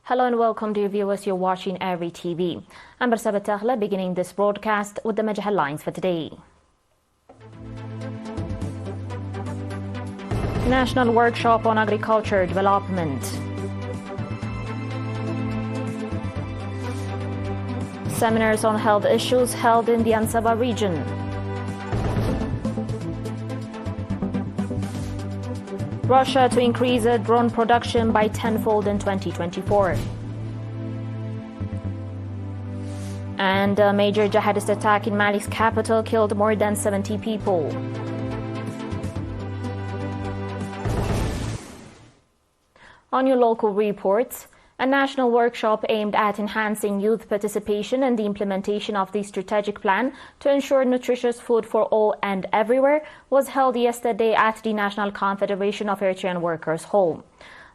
Hello and welcome, dear viewers. You're watching ERi-TV. I'm Anseba, beginning this broadcast with the major headlines for today. National Workshop on Agriculture Development. Seminars on health issues held in the Anseba region. Russia to increase drone production by tenfold in 2024. And a major jihadist attack in Mali's capital killed more than 70 people. On your local reports, a national workshop aimed at enhancing youth participation in the implementation of the strategic plan to ensure nutritious food for all and everywhere was held yesterday at the National Confederation of Eritrean Workers Hall.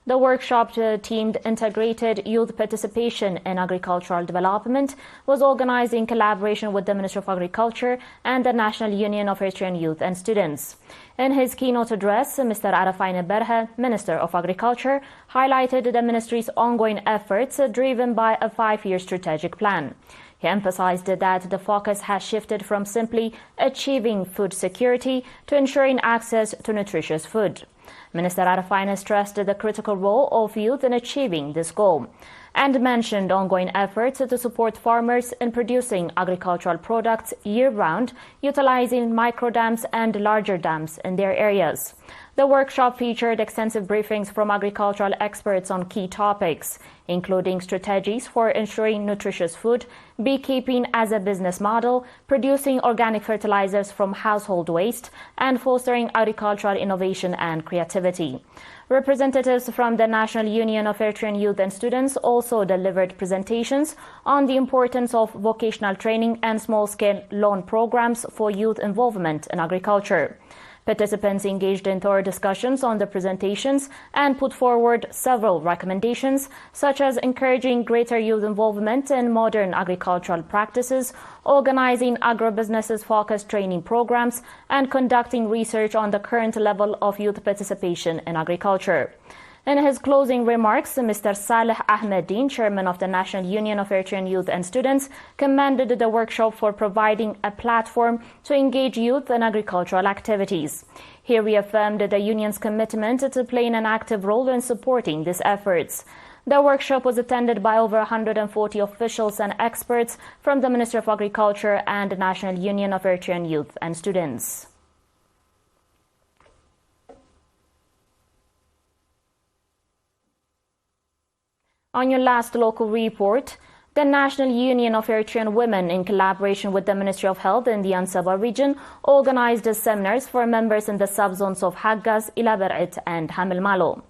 The workshop themed Integrated Youth Participation in Agricultural Development was organized in collaboration with the Ministry of Agriculture and the National Union of Eritrean Youth and Students. In his keynote address, Mr. Erifai, Minister of Agriculture, highlighted the ministry's ongoing efforts driven by a 5-year strategic plan. He emphasized that the focus has shifted from simply achieving food security to ensuring access to nutritious food. Minister Erifai stressed the critical role of youth in achieving this goal and mentioned ongoing efforts to support farmers in producing agricultural products year-round, utilizing micro-dams and larger dams in their areas. The workshop featured extensive briefings from agricultural experts on key topics, including strategies for ensuring nutritious food, beekeeping as a business model, producing organic fertilizers from household waste, and fostering agricultural innovation and creativity. Representatives from the National Union of Eritrean Youth and Students also delivered presentations on the importance of vocational training and small-scale loan programs for youth involvement in agriculture. Participants engaged in thorough discussions on the presentations and put forward several recommendations, such as encouraging greater youth involvement in modern agricultural practices, organizing agribusinesses-focused training programs, and conducting research on the current level of youth participation in agriculture. In his closing remarks, Mr. Saleh Ahmedin, chairman of the National Union of Eritrean Youth and Students, commended the workshop for providing a platform to engage youth in agricultural activities. He reaffirmed the union's commitment to playing an active role in supporting these efforts. The workshop was attended by over 140 officials and experts from the Ministry of Agriculture and the National Union of Eritrean Youth and Students. On your last local report, the National Union of Eritrean Women, in collaboration with the Ministry of Health in the Anseba region, organized seminars for members in the subzones of Haggas, Ilaberit, and Hamil Malo.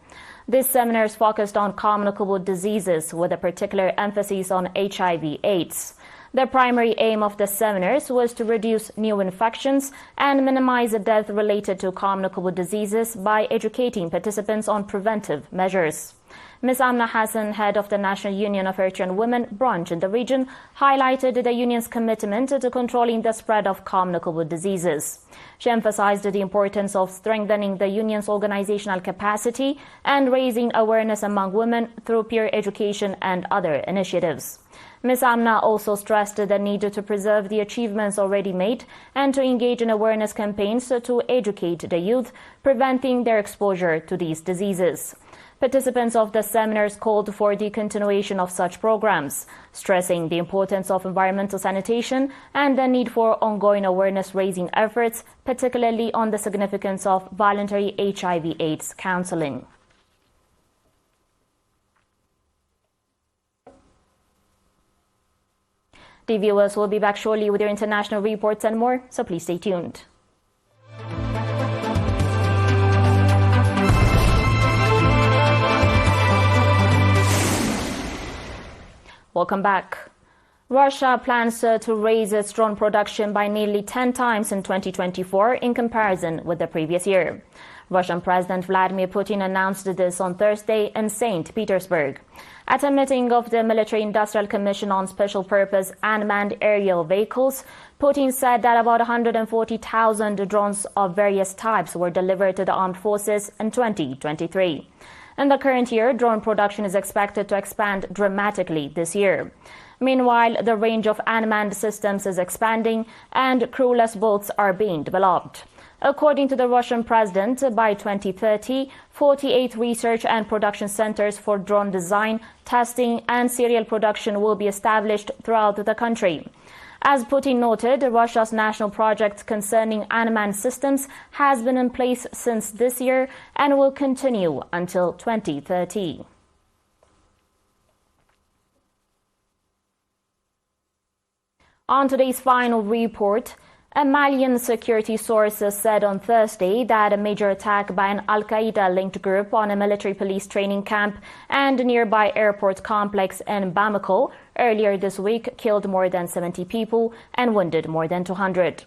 These seminars focused on communicable diseases with a particular emphasis on HIV/AIDS. The primary aim of the seminars was to reduce new infections and minimize death related to communicable diseases by educating participants on preventive measures. Ms. Amna Hassan, head of the National Union of Eritrean Women branch in the region, highlighted the union's commitment to controlling the spread of communicable diseases. She emphasized the importance of strengthening the union's organizational capacity and raising awareness among women through peer education and other initiatives. Ms. Amna also stressed the need to preserve the achievements already made and to engage in awareness campaigns to educate the youth, preventing their exposure to these diseases. Participants of the seminars called for the continuation of such programs, stressing the importance of environmental sanitation and the need for ongoing awareness-raising efforts, particularly on the significance of voluntary HIV/AIDS counseling. The viewers will be back shortly with your international reports and more, so please stay tuned. Welcome back. Russia plans to raise its drone production by nearly 10 times in 2024 in comparison with the previous year. Russian President Vladimir Putin announced this on Thursday in St. Petersburg. At a meeting of the Military Industrial Commission on Special Purpose Unmanned Aerial Vehicles, Putin said that about 140,000 drones of various types were delivered to the armed forces in 2023. In the current year, drone production is expected to expand dramatically this year. Meanwhile, the range of unmanned systems is expanding and crewless boats are being developed. According to the Russian president, by 2030, 48 research and production centers for drone design, testing and serial production will be established throughout the country. As Putin noted, Russia's national project concerning unmanned systems has been in place since this year and will continue until 2030. On today's final report, a Malian security source said on Thursday that a major attack by an Al-Qaeda-linked group on a military police training camp and nearby airport complex in Bamako earlier this week killed more than 70 people and wounded more than 200.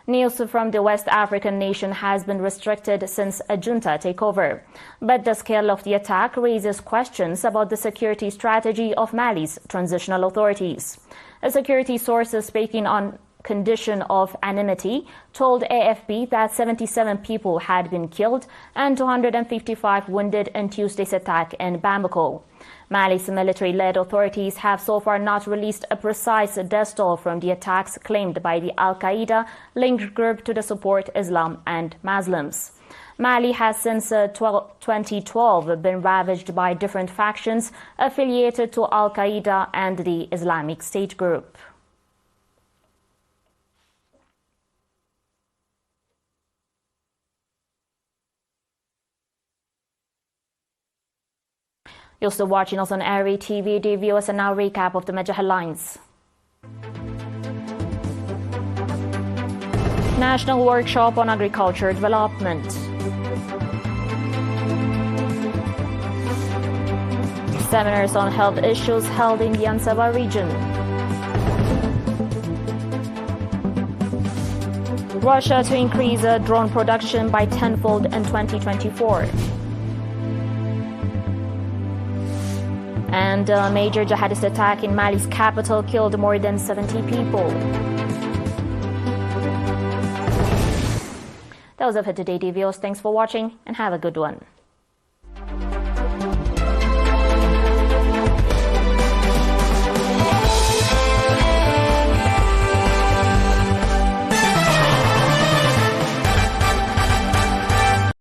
News from the West African nation has been restricted since a junta takeover, but the scale of the attack raises questions about the security strategy of Mali's transitional authorities. A security source speaking on condition of anonymity told AFP that 77 people had been killed and 255 wounded in Tuesday's attack in Bamako. Mali's military-led authorities have so far not released a precise death toll from the attacks claimed by the Al-Qaeda-linked group to support Islam and Muslims. Mali has since 2012 been ravaged by different factions affiliated to Al-Qaeda and the Islamic State group. You're still watching us on ERi-TV. Dear viewers, and now recap of the major headlines. National Workshop on Agriculture Development. Seminars on health issues held in the Anseba region. Russia to increase drone production by tenfold in 2024. And a major jihadist attack in Mali's capital killed more than 70 people. That was it for today, dear viewers. Thanks for watching and have a good one.